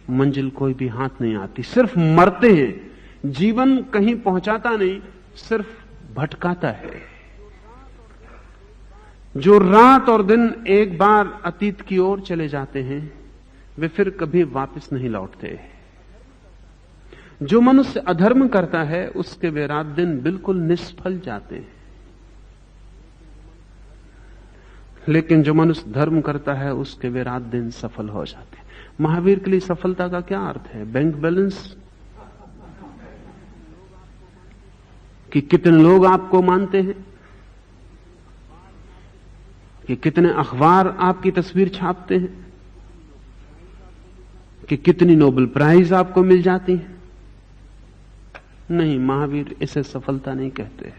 मंजिल कोई भी हाथ नहीं आती, सिर्फ मरते हैं। जीवन कहीं पहुंचाता नहीं, सिर्फ भटकाता है। जो रात और दिन एक बार अतीत की ओर चले जाते हैं, वे फिर कभी वापस नहीं लौटते। जो मनुष्य अधर्म करता है, उसके वे रात दिन बिल्कुल निष्फल जाते हैं। लेकिन जो मनुष्य धर्म करता है, उसके वे रात दिन सफल हो जाते हैं। महावीर के लिए सफलता का क्या अर्थ है? बैंक बैलेंस, कि कितने लोग आपको मानते हैं, कि कितने अखबार आपकी तस्वीर छापते हैं, कि कितनी नोबेल प्राइज आपको मिल जाती है? नहीं, महावीर इसे सफलता नहीं कहते।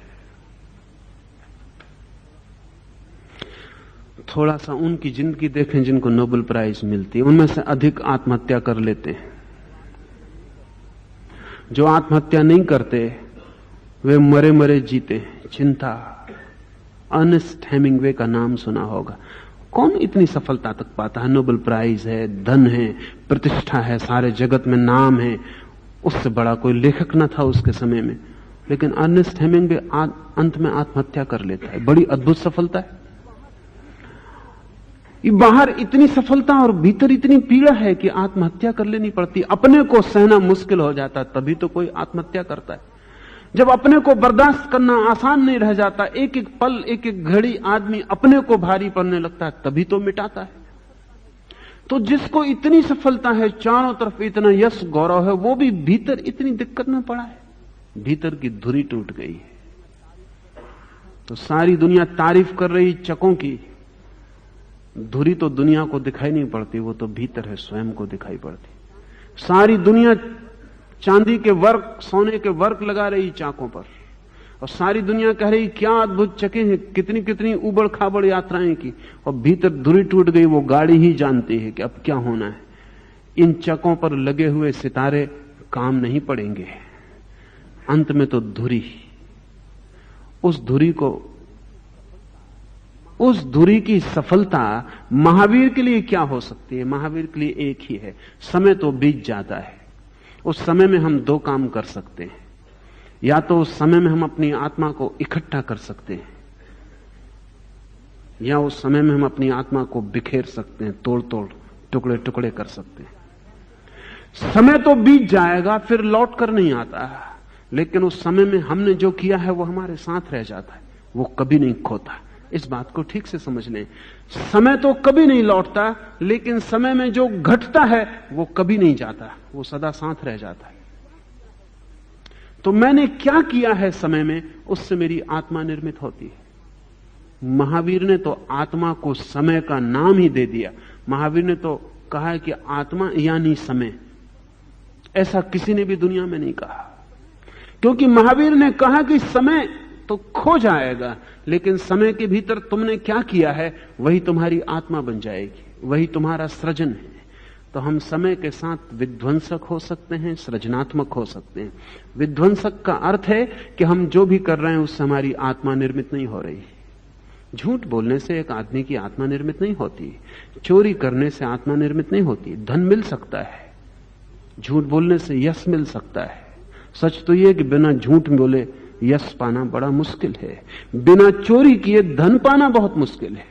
थोड़ा सा उनकी जिंदगी देखें जिनको नोबेल प्राइज मिलती है, उनमें से अधिक आत्महत्या कर लेते हैं। जो आत्महत्या नहीं करते, वे मरे मरे जीते हैं। चिंता, अर्नेस्ट हेमिंग्वे का नाम सुना होगा। कौन इतनी सफलता तक पाता है? नोबेल प्राइज है, धन है, प्रतिष्ठा है, सारे जगत में नाम है। उससे बड़ा कोई लेखक न था उसके समय में, लेकिन अर्नेस्ट हेमिंग्वे अंत में आत्महत्या कर लेता है। बड़ी अद्भुत सफलता है। ये बाहर इतनी सफलता और भीतर इतनी पीड़ा है कि आत्महत्या कर लेनी पड़ती। अपने को सहना मुश्किल हो जाता, तभी तो कोई आत्महत्या करता है। जब अपने को बर्दाश्त करना आसान नहीं रह जाता, एक एक पल, एक एक घड़ी आदमी अपने को भारी पड़ने लगता है, तभी तो मिटाता है। तो जिसको इतनी सफलता है, चारों तरफ इतना यश गौरव है, वो भी भीतर इतनी दिक्कत में पड़ा है, भीतर की धुरी टूट गई है। तो सारी दुनिया तारीफ कर रही चकों की, धुरी तो दुनिया को दिखाई नहीं पड़ती, वो तो भीतर है, स्वयं को दिखाई पड़ती। सारी दुनिया चांदी के वर्क, सोने के वर्क लगा रही चाकों पर, और सारी दुनिया कह रही क्या अद्भुत चके हैं, कितनी कितनी उबड़ खाबड़ यात्राएं की, और भीतर धुरी टूट गई। वो गाड़ी ही जानती है कि अब क्या होना है। इन चकों पर लगे हुए सितारे काम नहीं पड़ेंगे, अंत में तो धुरी। उस धुरी की सफलता महावीर के लिए क्या हो सकती है? महावीर के लिए एक ही है, समय तो बीत जाता है। उस समय में हम दो काम कर सकते हैं। या तो उस समय में हम अपनी आत्मा को इकट्ठा कर सकते हैं, या उस समय में हम अपनी आत्मा को बिखेर सकते हैं, तोड़ तोड़ टुकड़े टुकड़े कर सकते हैं। समय तो बीत जाएगा, फिर लौट कर नहीं आता, लेकिन उस समय में हमने जो किया है वो हमारे साथ रह जाता है, वो कभी नहीं खोता। इस बात को ठीक से समझ लें। समय तो कभी नहीं लौटता, लेकिन समय में जो घटता है वो कभी नहीं जाता, वो सदा साथ रह जाता है। तो मैंने क्या किया है समय में, उससे मेरी आत्मा निर्मित होती है। महावीर ने तो आत्मा को समय का नाम ही दे दिया। महावीर ने तो कहा है कि आत्मा यानी समय। ऐसा किसी ने भी दुनिया में नहीं कहा, क्योंकि महावीर ने कहा कि समय तो खो जाएगा, लेकिन समय के भीतर तुमने क्या किया है वही तुम्हारी आत्मा बन जाएगी, वही तुम्हारा सृजन है। तो हम समय के साथ विध्वंसक हो सकते हैं, सृजनात्मक हो सकते हैं। विध्वंसक का अर्थ है कि हम जो भी कर रहे हैं उससे हमारी आत्मा निर्मित नहीं हो रही। झूठ बोलने से एक आदमी की आत्मा निर्मित नहीं होती, चोरी करने से आत्मा निर्मित नहीं होती। धन मिल सकता है, झूठ बोलने से यश मिल सकता है। सच तो यह कि बिना झूठ बोले यश पाना बड़ा मुश्किल है, बिना चोरी किए धन पाना बहुत मुश्किल है।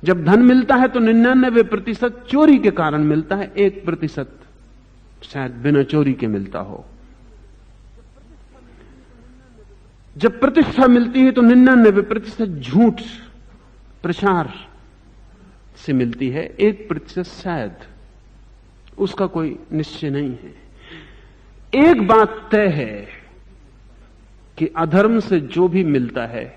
जब धन मिलता है तो 99% चोरी के कारण मिलता है, 1% शायद बिना चोरी के मिलता हो। जब प्रतिष्ठा मिलती है तो 99% झूठ प्रचार से मिलती है, 1% शायद उसका कोई निश्चय नहीं है। एक बात तय है कि अधर्म से जो भी मिलता है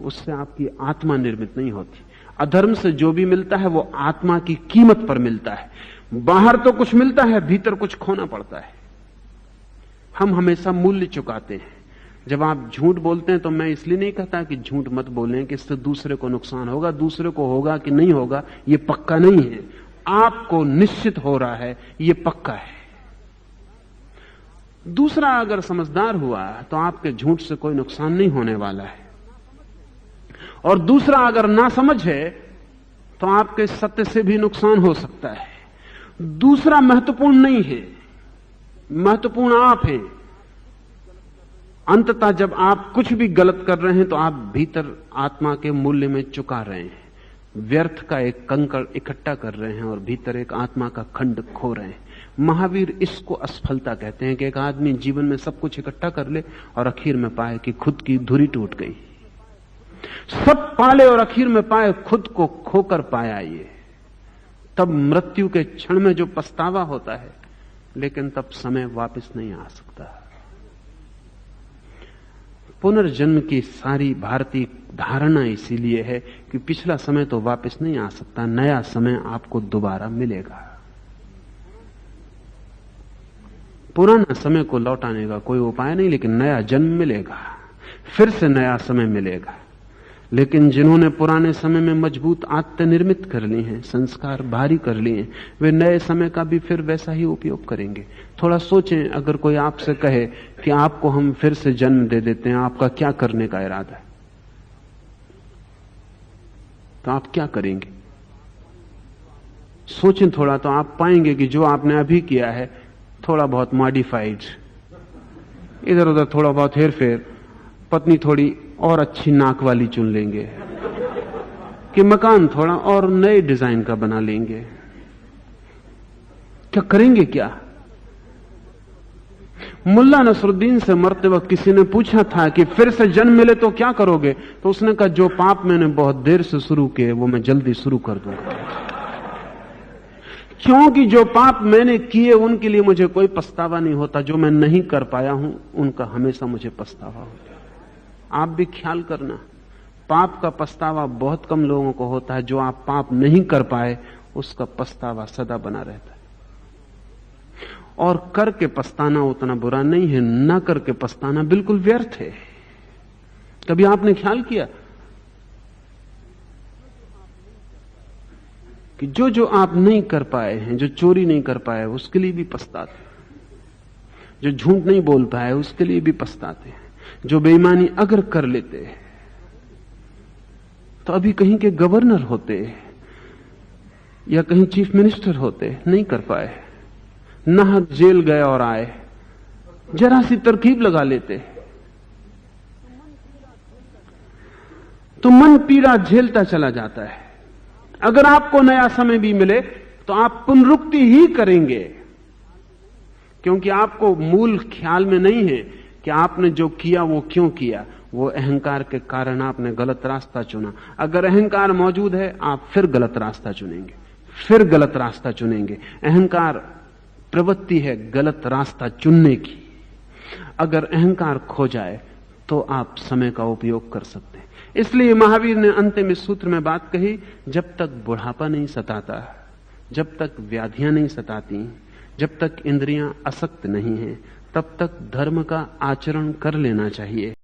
उससे आपकी आत्मा निर्मित नहीं होती। अधर्म से जो भी मिलता है वो आत्मा की कीमत पर मिलता है। बाहर तो कुछ मिलता है, भीतर कुछ खोना पड़ता है। हम हमेशा मूल्य चुकाते हैं। जब आप झूठ बोलते हैं तो मैं इसलिए नहीं कहता कि झूठ मत बोलें कि इससे दूसरे को नुकसान होगा। दूसरे को होगा कि नहीं होगा ये पक्का नहीं है, आपको निश्चित हो रहा है ये पक्का है। दूसरा अगर समझदार हुआ तो आपके झूठ से कोई नुकसान नहीं होने वाला है, और दूसरा अगर ना समझ है तो आपके सत्य से भी नुकसान हो सकता है। दूसरा महत्वपूर्ण नहीं है, महत्वपूर्ण आप हैं। अंततः जब आप कुछ भी गलत कर रहे हैं तो आप भीतर आत्मा के मूल्य में चुका रहे हैं, व्यर्थ का एक कंकड़ इकट्ठा कर रहे हैं और भीतर एक आत्मा का खंड खो रहे हैं। महावीर इसको असफलता कहते हैं कि एक आदमी जीवन में सब कुछ इकट्ठा कर ले और आखिर में पाए कि खुद की धुरी टूट गई, सब पाले और आखिर में पाए खुद को खोकर पाया। ये तब मृत्यु के क्षण में जो पछतावा होता है, लेकिन तब समय वापस नहीं आ सकता। पुनर्जन्म की सारी भारतीय धारणा इसीलिए है कि पिछला समय तो वापस नहीं आ सकता, नया समय आपको दोबारा मिलेगा। पुराना समय को लौटाने का कोई उपाय नहीं, लेकिन नया जन्म मिलेगा, फिर से नया समय मिलेगा। लेकिन जिन्होंने पुराने समय में मजबूत आदतें निर्मित कर ली हैं, संस्कार भारी कर लिए हैं, वे नए समय का भी फिर वैसा ही उपयोग करेंगे। थोड़ा सोचें, अगर कोई आपसे कहे कि आपको हम फिर से जन्म दे देते हैं, आपका क्या करने का इरादा है, तो आप क्या करेंगे? सोचें थोड़ा, तो आप पाएंगे कि जो आपने अभी किया है थोड़ा बहुत मॉडिफाइड, इधर उधर थोड़ा बहुत हेरफेर, पत्नी थोड़ी और अच्छी नाक वाली चुन लेंगे कि मकान थोड़ा और नए डिजाइन का बना लेंगे। क्या करेंगे? क्या? मुल्ला नसरुद्दीन से मरते वक्त किसी ने पूछा था कि फिर से जन्म मिले तो क्या करोगे, तो उसने कहा जो पाप मैंने बहुत देर से शुरू किए वो मैं जल्दी शुरू कर दूंगा, क्योंकि जो पाप मैंने किए उनके लिए मुझे कोई पछतावा नहीं होता, जो मैं नहीं कर पाया हूं उनका हमेशा मुझे पछतावा होता है। आप भी ख्याल करना, पाप का पछतावा बहुत कम लोगों को होता है, जो आप पाप नहीं कर पाए उसका पछतावा सदा बना रहता है। और करके पछताना उतना बुरा नहीं है, ना करके पछताना बिल्कुल व्यर्थ है। कभी आपने ख्याल किया कि जो जो आप नहीं कर पाए हैं, जो चोरी नहीं कर पाए उसके लिए भी पछताते, जो झूठ नहीं बोल पाए उसके लिए भी पछताते हैं, जो बेईमानी अगर कर लेते तो अभी कहीं के गवर्नर होते या कहीं चीफ मिनिस्टर होते, नहीं कर पाए, नाहक जेल गए और आए, जरा सी तरकीब लगा लेते तो मन पीड़ा झेलता चला जाता है। अगर आपको नया समय भी मिले तो आप पुनरुक्ति ही करेंगे, क्योंकि आपको मूल ख्याल में नहीं है कि आपने जो किया वो क्यों किया। वो अहंकार के कारण आपने गलत रास्ता चुना। अगर अहंकार मौजूद है आप फिर गलत रास्ता चुनेंगे, फिर गलत रास्ता चुनेंगे। अहंकार प्रवृत्ति है गलत रास्ता चुनने की। अगर अहंकार खो जाए तो आप समय का उपयोग कर सकते हैं। इसलिए महावीर ने अंतिम इस सूत्र में बात कही, जब तक बुढ़ापा नहीं सताता, जब तक व्याधियां नहीं सताती, जब तक इंद्रियां असक्त नहीं हैं, तब तक धर्म का आचरण कर लेना चाहिए।